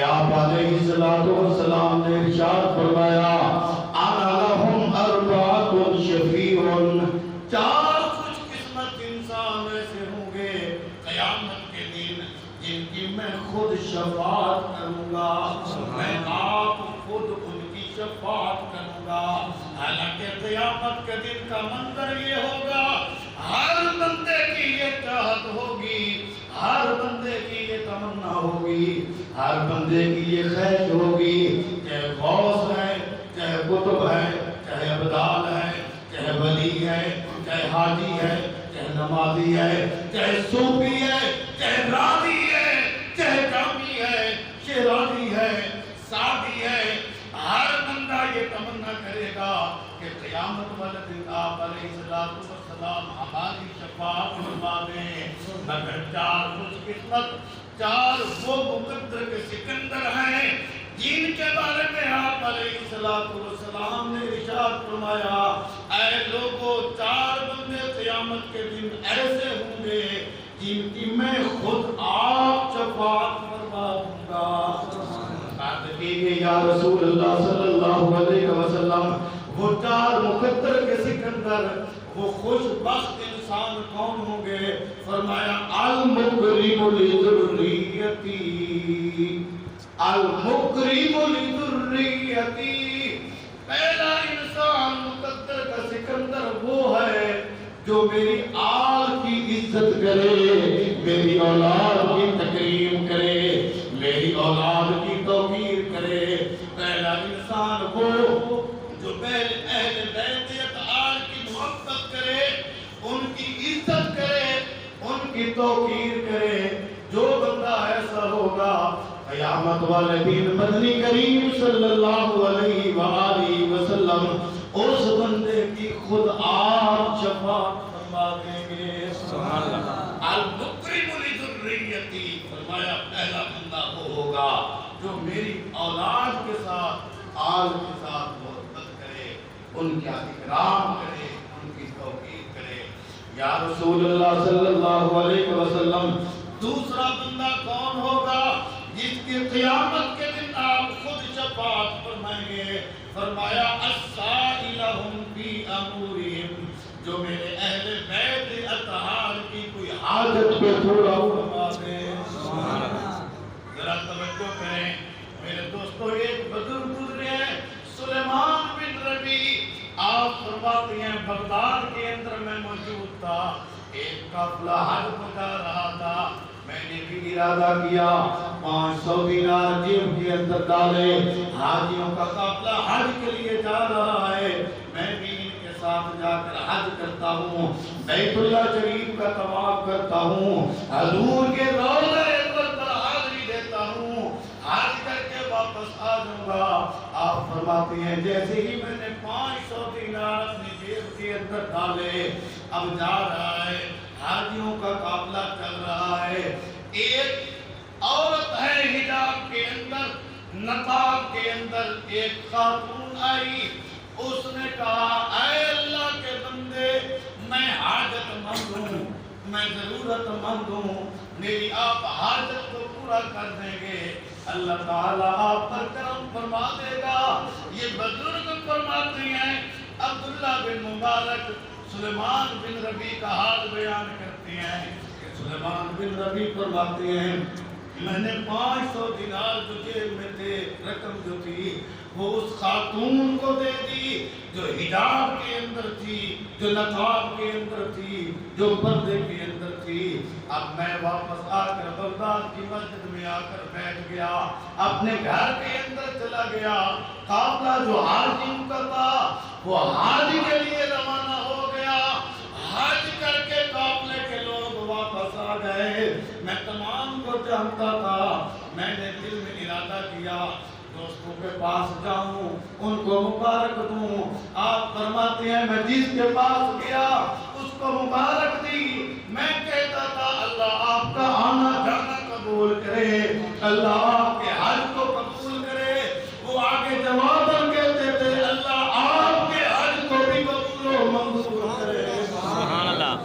آپ علیہ السلام نے ارشاد فرمایا انا لہم اربعۃ شفیع، چار خوش قسمت انسان ایسے ہوں گے قیامت کے دن جن کی میں خود شفاعت کروں گا، میں آپ خود ان کی شفاعت کروں گا۔ حالانکہ قیامت کے دن کا منظر یہ ہوگا، ہر بندے کی یہ چاہت ہوگی، ہر بندے کی یہ تمنا ہوگی، ہر بندے کی یہ خواہش ہوگی، چاہے غوث ہے، چاہے قطب ہے، چاہے ابدال ہے، چاہے ولی ہے، چاہے حاجی ہے، چاہے نمازی ہے، چاہے صوفی ہے، چاہے راضی ہے، چاہے جامی ہے، شیرازی ہے، سعدی ہے، ہر بندہ یہ تمنا کرے گا کہ قیامت والے دن آپ علیہ السلام ہماری شفاعت فرما دیں۔ مگر چار خوش قسمت، چار وہ مقدر کے سکندر ہیں جن کے بارے میں آپ علیہ السلام نے ارشاد فرمایا اے لوگوں، چار بندے قیامت کے دن ایسے ہوں گے جن کی میں خود آپ شفاعت فرما دوں گا۔ بات کیجئے یا رسول اللہ صلی اللہ علیہ وسلم، وہ چار مقدر کے سکندر، وہ خوش بخت انسان کون ہوں گے؟ فرمایا المکرم لذریتی، المکرم لذریتی۔ پہلا انسان مقدر کا سکندر وہ ہے جو میری آل کی عزت کرے، میری اولاد کی تکریم کرے، میری اولاد کی توقیر کرے۔ پہلا انسان وہ جو اہل بیت اطہار کی محبت کرے، ان کی عزت کرے، ان کی توقیر کرے۔ جو بندہ ایسا ہوگا قیامت والے دن مدنی کریم صلی اللہ علیہ وآلہ وسلم اس بندے کی خود آپ شفاعت فرما دیں گے۔ سبحان اللہ۔ المکرم لذریتی، فرمایا پہلا بندہ وہ ہوگا جو میری اولاد کے ساتھ، آل کے ساتھ محبت کرے، ان کا اکرام کرے، ان کی توقیر کرے۔ یا رسول اللہ صلی اللہ علیہ وسلم، دوسرا بندہ کون ہوگا جس کی قیامت کے دن آپ خود شفاعت فرمائیں گے؟ فرمایا السائلہم فی امورہم، جو میرے اہل بیت اطہار کی کوئی حاجت پہ پورا فرما دے۔ ذرا توجہ کریں میرے دوستو، ایک بزرگ گزرے ہیں سلیمان بن ربیع، آپ فرماتے ہیں بغداد کے اندر میں موجود تھا، ایک قافلہ حج کو جا رہا تھا، میں نے بھی ارادہ کیا 500 دینار جیب کے اندر ڈالے، حاجیوں کا قافلہ حج کے لیے جا رہا ہے، میں بھی ان کے ساتھ جا کر حج کرتا ہوں، بیت اللہ شریف کا طواف کرتا ہوں، حضور کے روضہ اکبر پر حاضری دیتا ہوں، حج کر کے واپس آ جاؤں گا۔ آپ فرماتے ہیں جیسے ہی میں نے 500 دینار اپنی جیب کے اندر ڈالے، اب جا رہا ہے، حاجیوں کا قافلہ چل رہا ہے، ایک عورت ہے حجاب کے اندر، نقاب کے اندر، ایک خاتون آئی، اس نے کہا اے اللہ کے بندے، میں حاجت مند ہوں، میں ضرورت مند ہوں، میری آپ حاجت کو پورا کر دیں گے، اللہ تعالیٰ آپ پر کرم فرما دے گا۔ یہ بزرگ فرماتے ہیں، عبداللہ بن مبارک سلیمان بن ربیع کا حال بیان کرتے ہیں کہ سلیمان بن ربیع فرماتے ہیں میں نے 500 دینار جو جیب میں تھے، رقم جو تھی وہ اس خاتون کو دے دی جو حجاب کے اندر تھی، جو نقاب کے اندر تھی، جو پردے کے اندر تھی۔ اب میں واپس آ کر بغداد کی مسجد میں آ کر بیٹھ گیا، اپنے گھر کے اندر چلا گیا، قافلہ جو حاجیوں کا تھا وہ حج کے لیے روانہ ہو گیا، حج کر کے قافلے کے لوگ واپس آ گئے، میں تمام کو جانتا تھا، میں نے دل میں ارادہ کیا دوستوں کے پاس جاؤں، ان کو مبارک دوں۔ آپ فرماتے ہیں میں جس کے پاس گیا اس کو مبارک دی، میں کہتا تھا اللہ آپ کا آنا جانا قبول کرے، اللہ آپ کے حج کو قبول کرے۔ وہ آگے جواب کہتے تھے اللہ آپ کے حج کو بھی قبول و منظور کرے۔ سبحان اللہ۔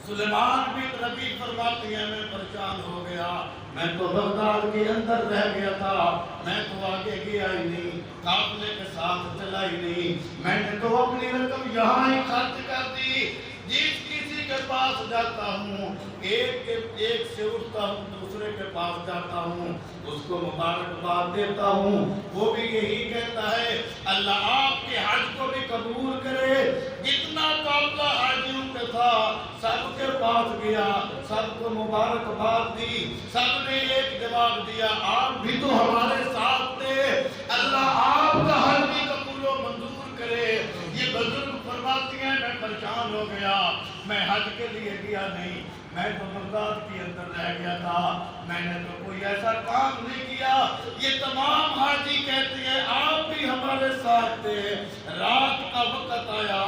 سلیمان بن ربیع فرماتے ہیں میں پریشان ہو گیا، میں تو بغداد کے اندر رہ گیا تھا، میں تو آگے گیا ہی نہیں، قافلے کے ساتھ چلا ہی نہیں، میں نے تو اپنی رقم یہاں ہی خرچ کر دی۔ جس کسی کے پاس جاتا ہوں، ایک سے اٹھتا ہوں دوسرے کے پاس جاتا ہوں، اس کو مبارکباد دیتا ہوں، وہ بھی یہی کہتا ہے اللہ آپ کے حج کو بھی قبول کرے۔ جتنا قافلہ حاجیوں کا تھا سب کے پاس گیا، سب کو مبارکباد دی، سب نے ایک جواب دیا آپ بھی تو ہمارے ساتھ تھے، اللہ آپ کا حج بھی قبول و منظور کرے۔ یہ بزرگ فرماتی ہیں میں پریشان ہو گیا، میں حج کے لیے گیا نہیں، میں تو بغداد کے اندر رہ گیا تھا، میں نے تو کوئی ایسا کام نہیں کیا۔ یہ تمام حاجی کہتے ہیں آپ بھی ہمارے ساتھ تھے۔ رات کا وقت آیا،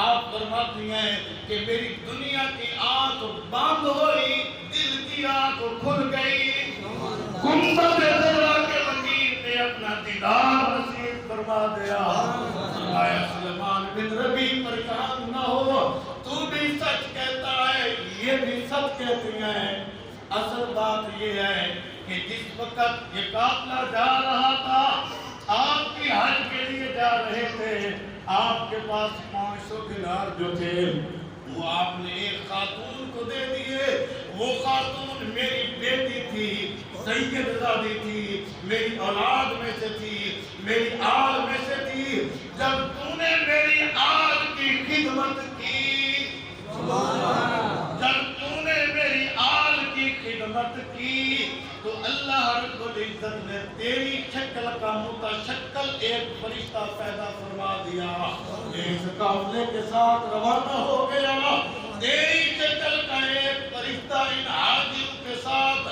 آپ فرماتی ہیں کہ میری دنیا کی آنکھ بند ہوئی، دل کی آنکھ کھل گئی، گنبد خضرا کے وکیل نے اپنا دیدار نصیب فرما دیا۔ فرمایا سلیمان بن ربی پریشان نہ ہو، تو بھی سچ کہتا ہے یہ بھی سچ کہتی ہیں۔ اصل بات یہ ہے کہ جس وقت یہ قافلہ جا رہا تھا آپ کی حج کے لیے جا رہے تھے، آپ کے پاس 500 دینار جو تھے وہ آپ نے ایک خاتون کو دے دیے۔ وہ خاتون میری بیٹی تھی، سیدزادی تھی، میری اولاد میں سے تھی، میری آل میں سے تھی۔ جب تو نے میری آل کی خدمت کی، جب تو نے میری آل کی خدمت کی تو اللہ رب العزت نے تیری شکل کا متشکل ایک فرشتہ پیدا فرما دیا، اس قافلے کے ساتھ روانہ ہو گیا۔ تیری شکل کا ایک فرشتہ ان حاجیوں کے ساتھ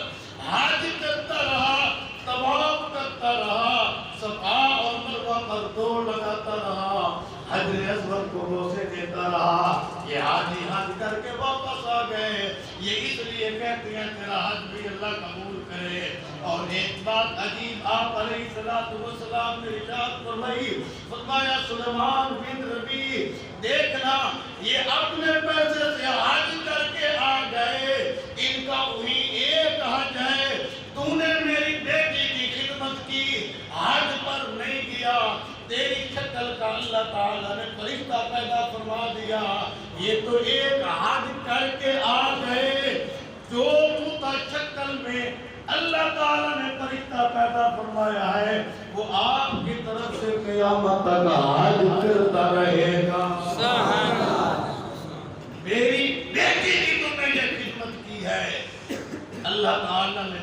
حج کرتا رہا، طواف کرتا رہا، صفا اور مروہ پر دوڑ لگاتا رہا، حجر اسود کو بوسے دیتا رہا۔ یہ حاجی حج کر کے واپس آ گئے، یہ اس لیے کہتے ہیں تیرا حج بھی اللہ قبول کرے۔ اور ایک بات عجیب آپ علیہ السلام نے ارشاد فرمائی، فرمایا سلیمان بن ربی دیکھنا یہ اپنے پیسے سے حج کر کے آ گئے، ان کا وہی ایک حج ہے، تو نے میری بیٹی کی خدمت کی، حج پر نہیں گیا، تیری شکل کا اللہ تعالیٰ نے فرشتہ پیدا فرما دیا، یہ تو ایک حج کر کے آ گئے۔ جو متشکل میں اللہ تعالیٰ نے فرشتہ پیدا فرمایا ہے وہ آپ کی طرف سے قیامت تک حج کرتا رہے گا۔ میری بیٹی کی تم نے یہ خدمت کی ہے، اللہ تعالیٰ نے